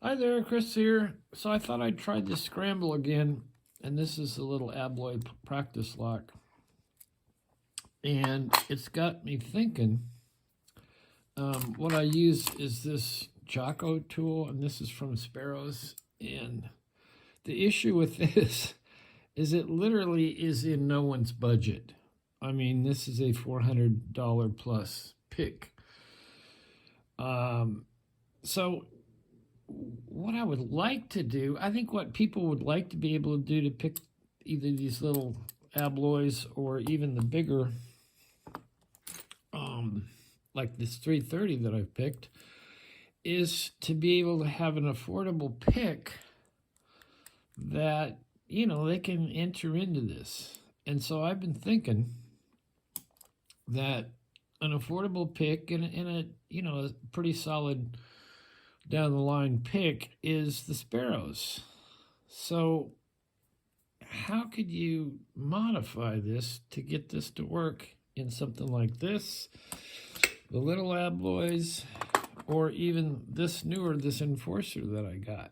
Hi there, Chris here. So I thought I'd try this scramble again, and this is a little Abloy practice lock. And it's got me thinking. What I use is this Jocko tool, and this is from Sparrows. And the issue with this is it literally is in no one's budget. I mean, this is a $400 plus pick. So what I would like to do, I think what people would like to be able to do to pick either these little Abloys or even the bigger, like this 330 that I've picked, is to be able to have an affordable pick that, they can enter into this. And so I've been thinking that an affordable pick and a pretty solid down the line pick is the Sparrows. So how could you modify this to get this to work in something like this, the little Abloys, or even this Enforcer that I got?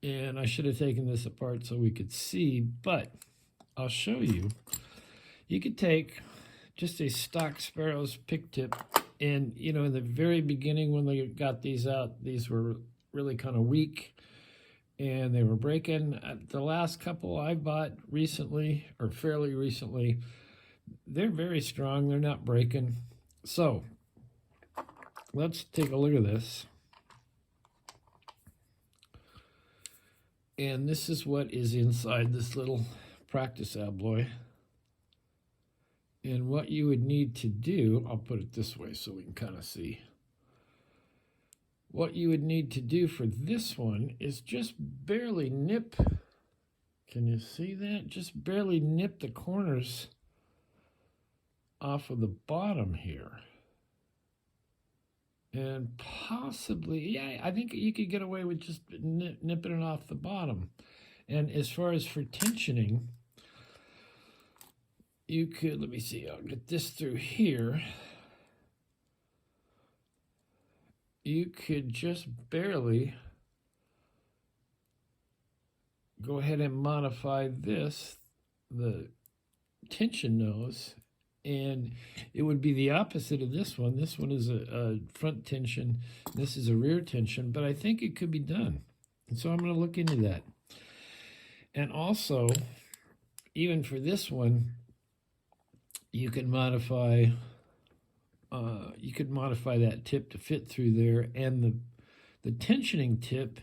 And I should have taken this apart so we could see, but I'll show you. You could take just a stock Sparrows pick tip, and in the very beginning when they got these out, these were really kind of weak and they were breaking. The last couple I bought recently, or fairly recently, they're very strong. They're not breaking. So let's take a look at this. And this is what is inside this little practice Abloy. And what you would need to do, I'll put it this way so we can kind of see. What you would need to do for this one is just barely nip. Can you see that? Just barely nip the corners off of the bottom here. And possibly, yeah, I think you could get away with just nipping it off the bottom. And as far as for tensioning, you could, let me see, I'll get this through here. You could just barely go ahead and modify this, the tension nose, and it would be the opposite of this one. This one is a front tension, this is a rear tension, but I think it could be done. And so I'm going to look into that. And also, even for this one, you can modify that tip to fit through there, and the tensioning tip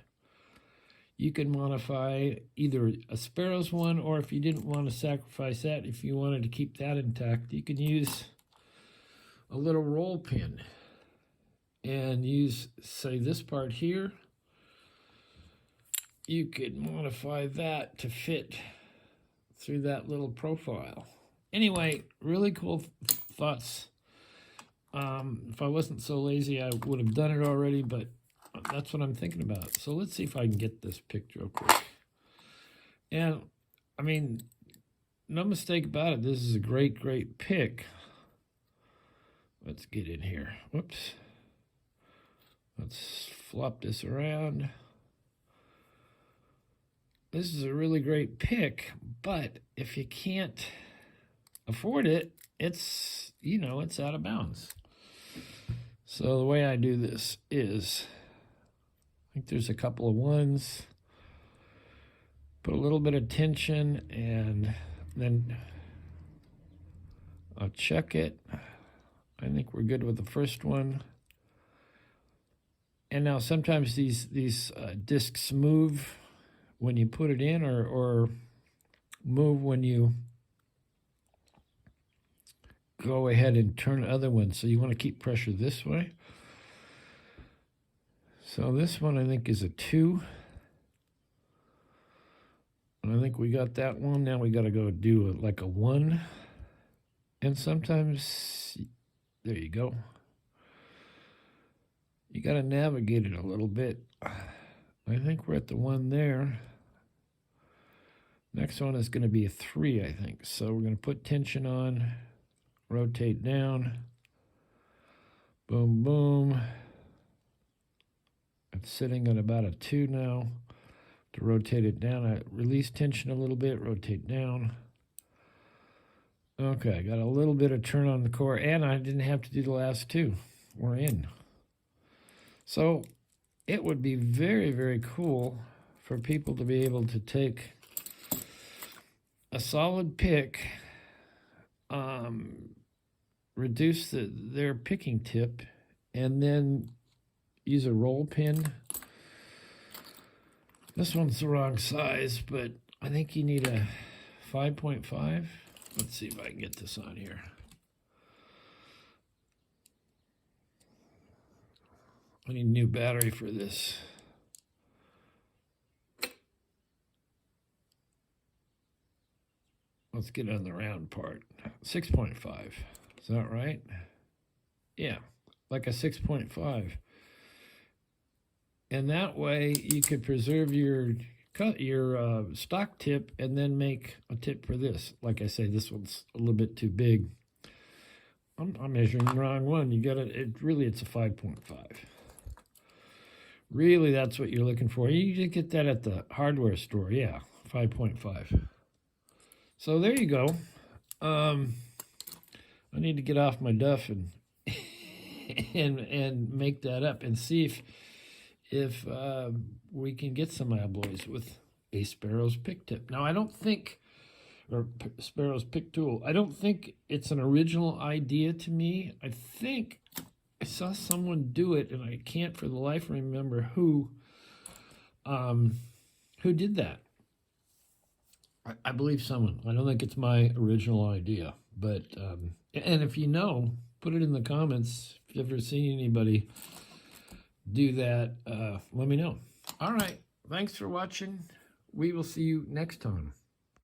you can modify either a Sparrows one, or if you didn't want to sacrifice that, if you wanted to keep that intact, you can use a little roll pin and use, say, this part here. You could modify that to fit through that little profile. Anyway, really cool thoughts. If I wasn't so lazy, I would have done it already, but that's what I'm thinking about. So let's see if I can get this picked real quick. And, I mean, no mistake about it, this is a great, great pick. Let's get in here. Whoops. Let's flop this around. This is a really great pick, but if you can't afford it, it's, it's out of bounds. So the way I do this is, I think there's a couple of ones, put a little bit of tension, and then I'll check it. I think we're good with the first one. And now sometimes these discs move when you put it in, or move when you go ahead and turn the other one. So you want to keep pressure this way. So this one I think is a 2. And I think we got that one. Now we got to go do it like a 1. And sometimes, there you go. You got to navigate it a little bit. I think we're at the 1 there. Next one is going to be a 3, I think. So we're going to put tension on, rotate down, boom, boom, It's sitting at about a 2 now. To rotate it down, I release tension a little bit, rotate down. Okay, I got a little bit of turn on the core, and I didn't have to do the last 2. We're in. So it would be very, very cool for people to be able to take a solid pick, reduce their picking tip, and then use a roll pin. This one's the wrong size, but I think you need a 5.5. Let's see if I can get this on here. I need a new battery for this. Let's get on the round part. 6.5. Is that right? Yeah, like a 6.5. And that way you could preserve your stock tip and then make a tip for this. Like I say, this one's a little bit too big. I'm measuring the wrong one. You got it's a 5.5. Really, that's what you're looking for. You just get that at the hardware store. Yeah, 5.5. So there you go. I need to get off my duff and and make that up and see if we can get some Abloys with a Sparrows pick tip. Now, I don't think, or Sparrows pick tool, I don't think it's an original idea to me. I think I saw someone do it, and I can't for the life remember who did that. I believe someone. I don't think it's my original idea, but and if you know, put it in the comments. If you've ever seen anybody do that, let me know. All right, thanks for watching. We will see you next time.